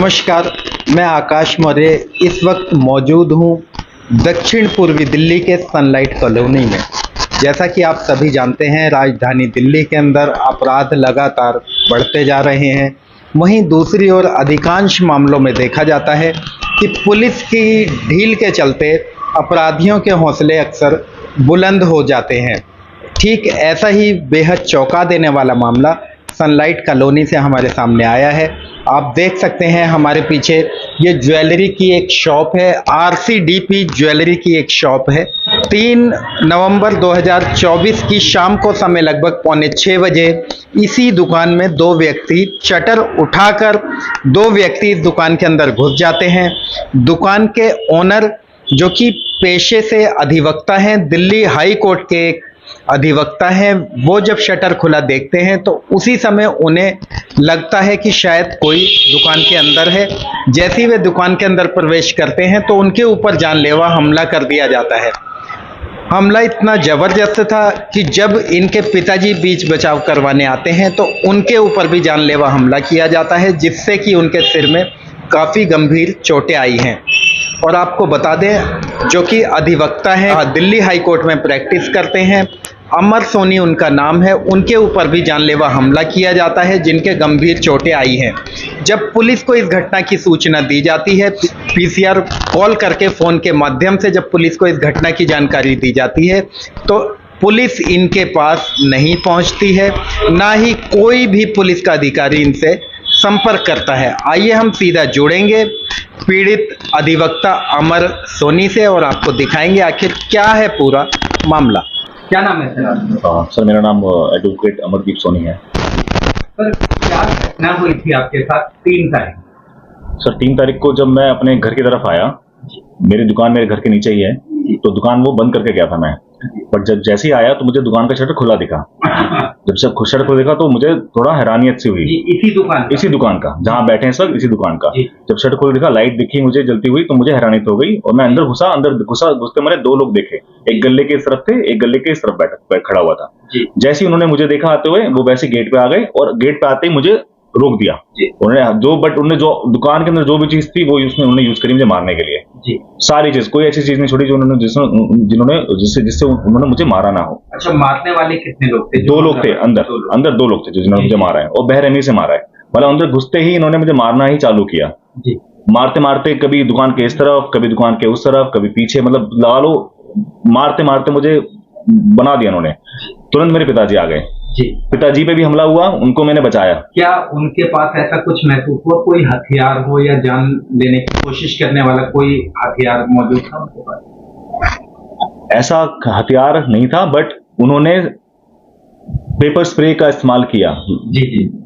नमस्कार, मैं आकाश मौर्य इस वक्त मौजूद हूँ दक्षिण पूर्वी दिल्ली के सनलाइट कॉलोनी में। जैसा कि आप सभी जानते हैं, राजधानी दिल्ली के अंदर अपराध लगातार बढ़ते जा रहे हैं। वहीं दूसरी ओर अधिकांश मामलों में देखा जाता है कि पुलिस की ढील के चलते अपराधियों के हौसले अक्सर बुलंद हो जाते हैं। ठीक ऐसा ही बेहद चौंका देने वाला मामला सनलाइट कॉलोनी से हमारे सामने आया है। आप देख सकते हैं हमारे पीछे ये ज्वेलरी की एक शॉप है, RCDP ज्वेलरी की एक शॉप है। 3 नवंबर 2024 की शाम को समय लगभग 5:45 बजे इसी दुकान में दो व्यक्ति शटर उठाकर इस दुकान के अंदर घुस जाते हैं। दुकान के ओनर, जो कि पेशे से अधिवक्ता हैं, दिल्ली हाई कोर्ट के एक अधिवक्ता हैं, वो जब शटर खुला देखते हैं तो उसी समय उन्हें लगता है कि शायद कोई दुकान के अंदर है। जैसे ही वे दुकान के अंदर प्रवेश करते हैं तो उनके ऊपर जानलेवा हमला कर दिया जाता है। हमला इतना ज़बरदस्त था कि जब इनके पिताजी बीच बचाव करवाने आते हैं तो उनके ऊपर भी जानलेवा हमला किया जाता है, जिससे कि उनके सिर में काफ़ी गंभीर चोटें आई हैं। और आपको बता दें, जो कि अधिवक्ता हैं, दिल्ली हाई कोर्ट में प्रैक्टिस करते हैं, अमर सोनी उनका नाम है, उनके ऊपर भी जानलेवा हमला किया जाता है, जिनके गंभीर चोटें आई हैं। जब पुलिस को इस घटना की सूचना दी जाती है, PCR कॉल करके फ़ोन के माध्यम से जब पुलिस को इस घटना की जानकारी दी जाती है, तो पुलिस इनके पास नहीं पहुंचती है, ना ही कोई भी पुलिस का अधिकारी इनसे संपर्क करता है। आइए हम सीधा जुड़ेंगे पीड़ित अधिवक्ता अमर सोनी से और आपको दिखाएंगे आखिर क्या है पूरा मामला। क्या नाम है सर? सर, मेरा नाम एडवोकेट अमरदीप सोनी है। सर, क्या घटना हुई थी आपके साथ 3 तारीख? सर, 3 तारीख को जब मैं अपने घर की तरफ आया, मेरी दुकान मेरे घर के नीचे ही है, तो दुकान वो बंद करके गया था मैं। बट जब जैसे ही आया तो मुझे दुकान का शटर खुला दिखा। जब से शटर खुला दिखा तो मुझे थोड़ा हैरानियत सी हुई। इसी दुकान का जहाँ बैठे हैं सर, इसी दुकान का। जब शटर खुला दिखा, लाइट दिखी मुझे जलती हुई, तो मुझे हैरानियत हो गई और मैं अंदर घुसते मैंने 2 लोग देखे। एक गले के इस तरफ थे, एक गले के इस तरफ खड़ा हुआ था। जैसे ही उन्होंने मुझे देखा आते हुए, वो वैसे गेट पे आ गए और गेट पे आते ही मुझे रोक दिया। उन्होंने जो दुकान के अंदर जो भी चीज थी वो उन्होंने यूज करी मुझे मारने के लिए। सारी चीज, कोई ऐसी चीज नहीं छोड़ी जो जिससे उन्होंने मुझे मारा ना हो। अच्छा, मारने वाले कितने लोग थे? 2 लोग थे अंदर 2 लोग थे जिन्होंने मुझे मारा है, और बेरहमी से मारा है। मतलब अंदर घुसते ही इन्होंने मुझे मारना ही चालू किया। मारते मारते कभी दुकान के इस तरफ, कभी दुकान के उस तरफ, कभी पीछे, मतलब लगा लो मारते मारते मुझे बना दिया उन्होंने। तुरंत मेरे पिताजी आ गए। पिताजी पे भी हमला हुआ, उनको मैंने बचाया। क्या उनके पास ऐसा कुछ महसूस हुआ, कोई हथियार हो या जान लेने की कोशिश करने वाला कोई हथियार मौजूद था उनके पास? ऐसा हथियार नहीं था, बट उन्होंने पेपर स्प्रे का इस्तेमाल किया।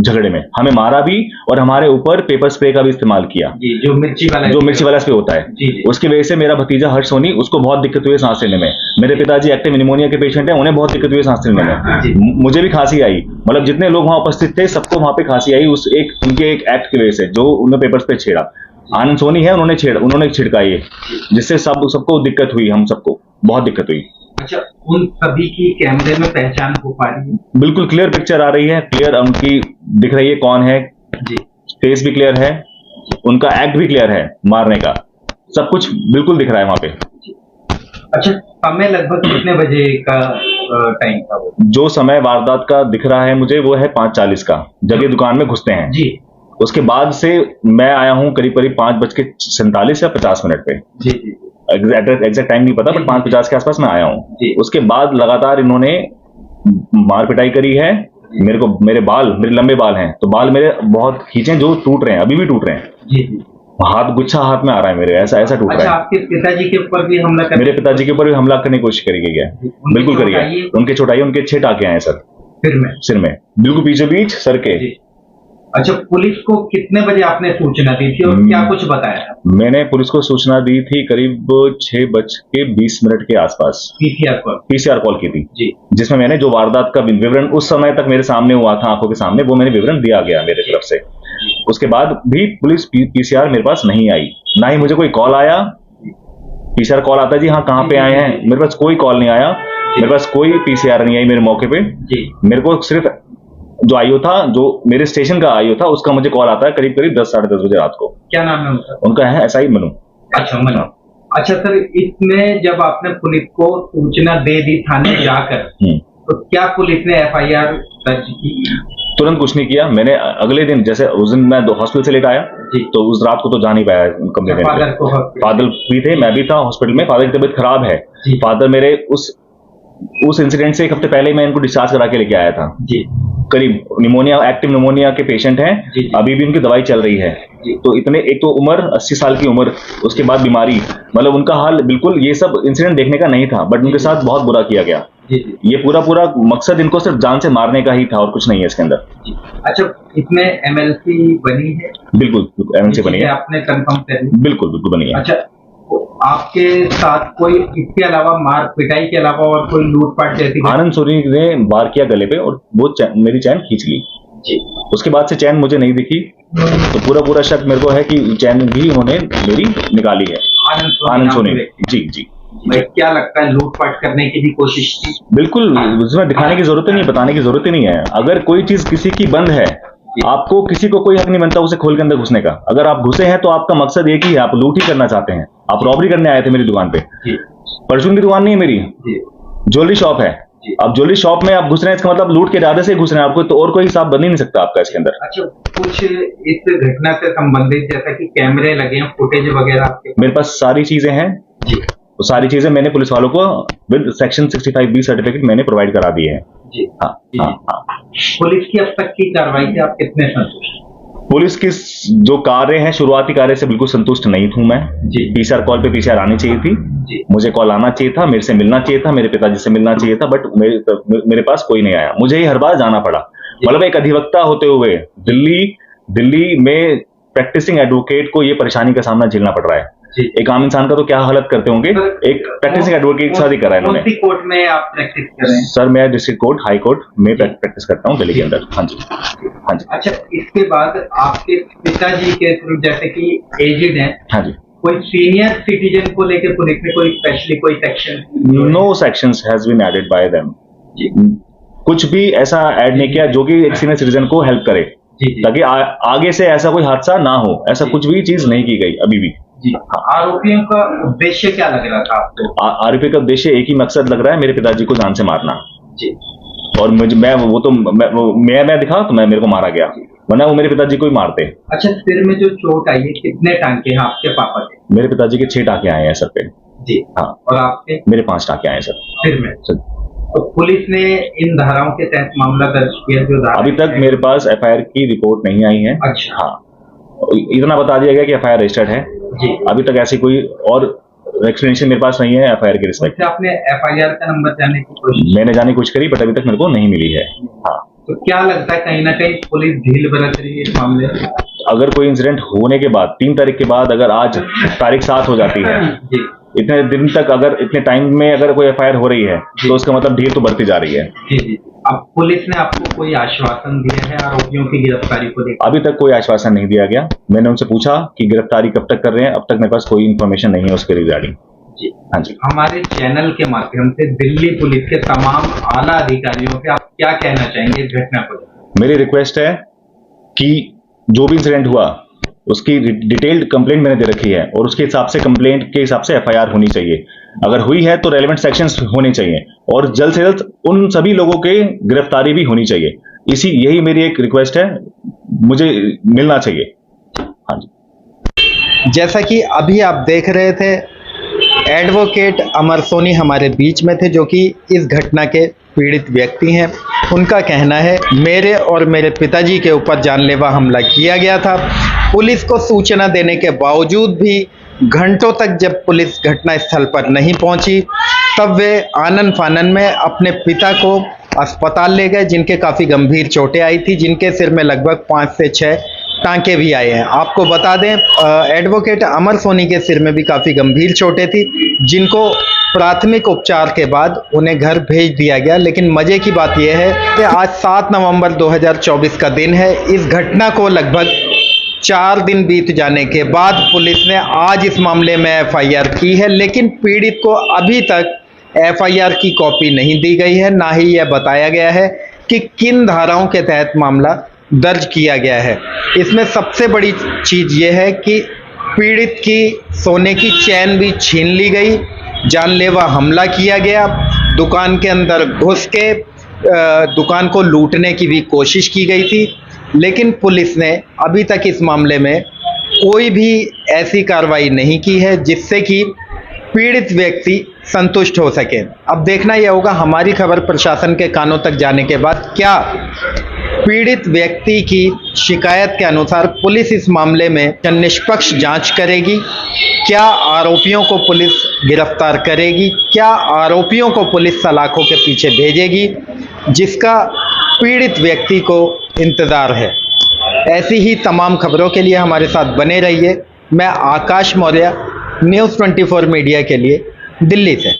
झगड़े में हमें मारा भी और हमारे ऊपर पेपर स्प्रे का भी इस्तेमाल किया, जो मिर्ची वाला स्प्रे होता है। उसकी वजह से मेरा भतीजा हर्ष सोनी, उसको बहुत दिक्कत हुई सांस लेने में। मेरे पिताजी एक्टिव निमोनिया के पेशेंट हैं, उन्हें बहुत दिक्कत हुई सांस लेने में। मुझे भी खांसी आई, मतलब जितने लोग वहां उपस्थित थे सबको वहां पे खांसी आई उनके एक एक्ट की वजह से, जो उन्होंने पेपर स्प्रे छेड़ा। आनंद सोनी है, उन्होंने छिड़काई, जिससे सबको दिक्कत हुई, हम सबको बहुत दिक्कत हुई। अच्छा, उन सभी की कैमरे में पहचान हो पा रही है? बिल्कुल क्लियर पिक्चर आ रही है, क्लियर उनकी दिख रही है कौन है। फेस भी क्लियर है, उनका एक्ट भी क्लियर है, मारने का सब कुछ बिल्कुल दिख रहा है वहां पे। अच्छा, समय लगभग कितने बजे का टाइम था वो? जो समय वारदात का दिख रहा है मुझे, वो है 5:40 का, जब ये दुकान में घुसते हैं। उसके बाद से मैं आया हूँ करीब 5:47 या 50 मिनट पे। एग्जैक्ट टाइम नहीं पता, बट 5:50 के आसपास मैं आया हूँ। उसके बाद लगातार इन्होंने मार पिटाई करी है मेरे को। मेरे लंबे बाल हैं, तो बाल मेरे बहुत खींचे, जो टूट रहे हैं, अभी भी टूट रहे हैं। हाथ गुच्छा हाथ में आ रहा है मेरे, ऐसा टूट रहा है। आपके पिताजी के ऊपर भी हमला मेरे पिताजी के ऊपर भी हमला करने की कोशिश करी गई है। बिल्कुल करी है। उनके चोटाई, उनके 6 टाके आए सर सिर में, बिल्कुल पीछे बीच सर के। अच्छा, पुलिस को कितने बजे आपने सूचना दी थी और क्या कुछ बताया था? मैंने पुलिस को सूचना दी थी करीब 6:20 के आसपास। PCR कॉल की थी, जिसमें मैंने जो वारदात का विवरण उस समय तक मेरे सामने हुआ था, आंखों के सामने, वो मैंने विवरण दिया गया मेरे तरफ से। उसके बाद भी पुलिस PCR मेरे पास नहीं आई, ना ही मुझे कोई कॉल आया। PCR कॉल आता है, जी हाँ कहाँ पे आए हैं, मेरे पास कोई कॉल नहीं आया, मेरे पास कोई PCR नहीं आई मेरे मौके पे। मेरे को सिर्फ जो आईओ था, जो मेरे स्टेशन का आईओ था, उसका मुझे कॉल आता है करीब करीब 10 साढ़े 10 बजे रात को। क्या नाम है उनका? उनका है एसआई मनु। अच्छा, मनु। अच्छा सर, इसमें जब आपने पुलिस को सूचना दे दी थाने जाकर, तो क्या पुलिस ने एफआईआर दर्ज की? तुरंत कुछ नहीं किया। मैंने अगले दिन, जैसे उस दिन मैं हॉस्पिटल से लेकर आया, तो उस रात को तो जा नहीं पाया कमरे में। फादर भी थे, मैं भी था हॉस्पिटल में। फादर की तबीयत खराब है। फादर मेरे उस इंसिडेंट से एक हफ्ते पहले मैं इनको डिस्चार्ज करा के लेके आया था जी। करीब निमोनिया, एक्टिव निमोनिया के पेशेंट हैं जी। अभी भी उनकी दवाई चल रही है जी। तो इतने, एक तो उम्र 80 साल की उम्र, उसके बाद बीमारी, मतलब उनका हाल बिल्कुल, ये सब इंसिडेंट देखने का नहीं था, बट उनके साथ बहुत बुरा किया गया जी। ये पूरा मकसद इनको सिर्फ जान से मारने का ही था और कुछ नहीं है इसके अंदर। अच्छा, इसमें एमएलसी बनी है? बिल्कुल एमएलसी बनी है। आपने कंफर्म कर ली? बिल्कुल बनी है। अच्छा, आपके साथ कोई इसके अलावा, मार पिटाई के अलावा और कोई लूटपाट जैसी? आनंद सोनी ने वार किया गले पे और वो मेरी चैन खींच ली जी। उसके बाद से चैन मुझे नहीं दिखी, तो पूरा शक मेरे को है कि चैन भी उन्होंने मेरी निकाली है। आनंद सोनी जी। क्या लगता है, लूटपाट करने की भी कोशिश की? बिल्कुल, उसमें दिखाने की जरूरत ही नहीं, बताने की जरूरत ही नहीं है। अगर कोई चीज किसी की बंद है, आपको किसी को कोई हक नहीं बनता उसे खोल के अंदर घुसने का। अगर आप घुसे हैं तो आपका मकसद एक ही है, आप लूट ही करना चाहते हैं। आप रॉबरी करने आए थे मेरी दुकान पे। परचून की दुकान नहीं है मेरी, ज्वेलरी शॉप है। अब ज्वेलरी शॉप में आप घुस रहे हैं, इसका मतलब लूट के इरादे से घुस रहे हैं आपको, तो और कोई हिसाब बन ही नहीं सकता आपका इसके अंदर। अच्छा, कुछ इस घटना से संबंधित जैसा कि कैमरे लगे हैं, फुटेज वगैरह आपके? मेरे पास सारी चीजें हैं जी। तो सारी चीजें मैंने पुलिस वालों को विद सेक्शन 65B सर्टिफिकेट मैंने प्रोवाइड करा दिए हैं जी। हाँ। पुलिस की अब तक की कार्रवाई से आप कितने संतुष्ट? पुलिस की जो कार्य है, शुरुआती कार्य से बिल्कुल संतुष्ट नहीं हूं मैं जी। पीसीआर कॉल पे पीसीआर आनी चाहिए थी जी। मुझे कॉल आना चाहिए था, मेरे से मिलना चाहिए था, मेरे पिताजी से मिलना चाहिए था, बट मेरे पास कोई नहीं आया। मुझे ही हर बार जाना पड़ा। मतलब एक अधिवक्ता होते हुए दिल्ली में प्रैक्टिसिंग एडवोकेट को ये परेशानी का सामना झेलना पड़ रहा है। एक आम इंसान का तो क्या हालत करते होंगे, एक प्रैक्टिसिंग एडवोकेट के साथ ही करा है इन्होंने। कोर्ट में आप प्रैक्टिस कर रहे हैं? सर, मैं डिस्ट्रिक्ट कोर्ट, हाई कोर्ट में प्रैक्टिस करता हूँ दिल्ली के अंदर। हाँ जी। अच्छा, इसके बाद आपके पिताजी के थ्रू, जैसे कि एजेड हैं, हाँ जी, कोई सीनियर सिटीजन को लेकर पुलिस में कोई स्पेशली कोई section? No sections has been added by them. कुछ भी ऐसा ऐड नहीं किया जो कि एक सीनियर सिटीजन को हेल्प करे, ताकि आगे से ऐसा कोई हादसा ना हो। ऐसा कुछ भी चीज नहीं की गई अभी भी जी। आरोपियों का उद्देश्य क्या लग रहा था आपको? आरोपी का उद्देश्य एक ही मकसद लग रहा है, मेरे पिताजी को जान से मारना जी। और मैं दिखा तो मेरे को मारा गया, वरना वो मेरे पिताजी को ही मारते। अच्छा, सिर में जो चोट आई है, कितने टांके हैं आपके पापा के? मेरे पिताजी के 6 टांके आए हैं सर पे जी। हाँ, और आपके? मेरे 5 टांके आए सर सिर में सर। तो पुलिस ने इन धाराओं के तहत मामला दर्ज किया? जो अभी तक मेरे पास एफआईआर की रिपोर्ट नहीं आई है। अच्छा। हाँ, इतना बता दिया गया कि एफआईआर रजिस्टर्ड है जी। अभी तक ऐसी कोई और एक्सप्लेनेशन मेरे पास नहीं है एफआईआर के रिस्पेक्ट। आपने एफआईआर का नंबर जानने की कोशिश? मैंने जाने की कोशिश करी, बट अभी तक मेरे को नहीं मिली है। हाँ, तो क्या लगता है, कहीं ना कहीं पुलिस ढील बरत रही है इस मामले में? अगर कोई इंसिडेंट होने के बाद 3 तारीख के बाद अगर आज तारीख 7 हो जाती है जी, इतने दिन तक अगर इतने टाइम में अगर कोई एफआईआर हो रही है, तो उसका मतलब ढील तो बढ़ती जा रही है जी। अब पुलिस ने आपको कोई आश्वासन दिया है आरोपियों की गिरफ्तारी को लेकर? अभी तक कोई आश्वासन नहीं दिया गया। मैंने उनसे पूछा कि गिरफ्तारी कब तक कर रहे हैं, अब तक मेरे पास कोई इन्फॉर्मेशन नहीं है उसके रिगार्डिंग जी। हाँ जी। हमारे चैनल के माध्यम से दिल्ली पुलिस के तमाम आला अधिकारियों से आप क्या कहना चाहेंगे इस घटना को? मेरी रिक्वेस्ट है कि जो भी इंसिडेंट हुआ उसकी डिटेल्ड कंप्लेंट मैंने दे रखी है, और उसके हिसाब से कंप्लेंट के हिसाब से एफआईआर होनी चाहिए। अगर हुई है तो रेलेवेंट सेक्शंस होने चाहिए, और जल्द से जल्द उन सभी लोगों के गिरफ्तारी भी होनी चाहिए। यही मेरी एक रिक्वेस्ट है, मुझे मिलना चाहिए। हाँ जी। जैसा कि अभी आप देख रहे थे, एडवोकेट अमर सोनी हमारे बीच में थे, जो कि इस घटना के पीड़ित व्यक्ति हैं। उनका कहना है, मेरे और मेरे पिताजी के ऊपर जानलेवा हमला किया गया था। पुलिस को सूचना देने के बावजूद भी घंटों तक जब पुलिस घटना स्थल पर नहीं पहुंची, तब वे आनन फानन में अपने पिता को अस्पताल ले गए, जिनके काफ़ी गंभीर चोटें आई थी, जिनके सिर में लगभग 5 से 6 टांके भी आए हैं। आपको बता दें, एडवोकेट अमर सोनी के सिर में भी काफ़ी गंभीर चोटें थी, जिनको प्राथमिक उपचार के बाद उन्हें घर भेज दिया गया। लेकिन मज़े की बात यह है कि आज 7 नवंबर 2024 का दिन है। इस घटना को लगभग 4 दिन बीत जाने के बाद पुलिस ने आज इस मामले में एफआईआर की है, लेकिन पीड़ित को अभी तक एफआईआर की कॉपी नहीं दी गई है। ना ही यह बताया गया है कि किन धाराओं के तहत मामला दर्ज किया गया है। इसमें सबसे बड़ी चीज़ ये है कि पीड़ित की सोने की चैन भी छीन ली गई, जानलेवा हमला किया गया, दुकान के अंदर घुस के दुकान को लूटने की भी कोशिश की गई थी, लेकिन पुलिस ने अभी तक इस मामले में कोई भी ऐसी कार्रवाई नहीं की है जिससे कि पीड़ित व्यक्ति संतुष्ट हो सके। अब देखना यह होगा हमारी खबर प्रशासन के कानों तक जाने के बाद क्या पीड़ित व्यक्ति की शिकायत के अनुसार पुलिस इस मामले में निष्पक्ष जांच करेगी, क्या आरोपियों को पुलिस गिरफ्तार करेगी, क्या आरोपियों को पुलिस सलाखों के पीछे भेजेगी, जिसका पीड़ित व्यक्ति को इंतज़ार है। ऐसी ही तमाम खबरों के लिए हमारे साथ बने रहिए। मैं आकाश मौर्य, न्यूज़ 24 मीडिया के लिए दिल्ली से।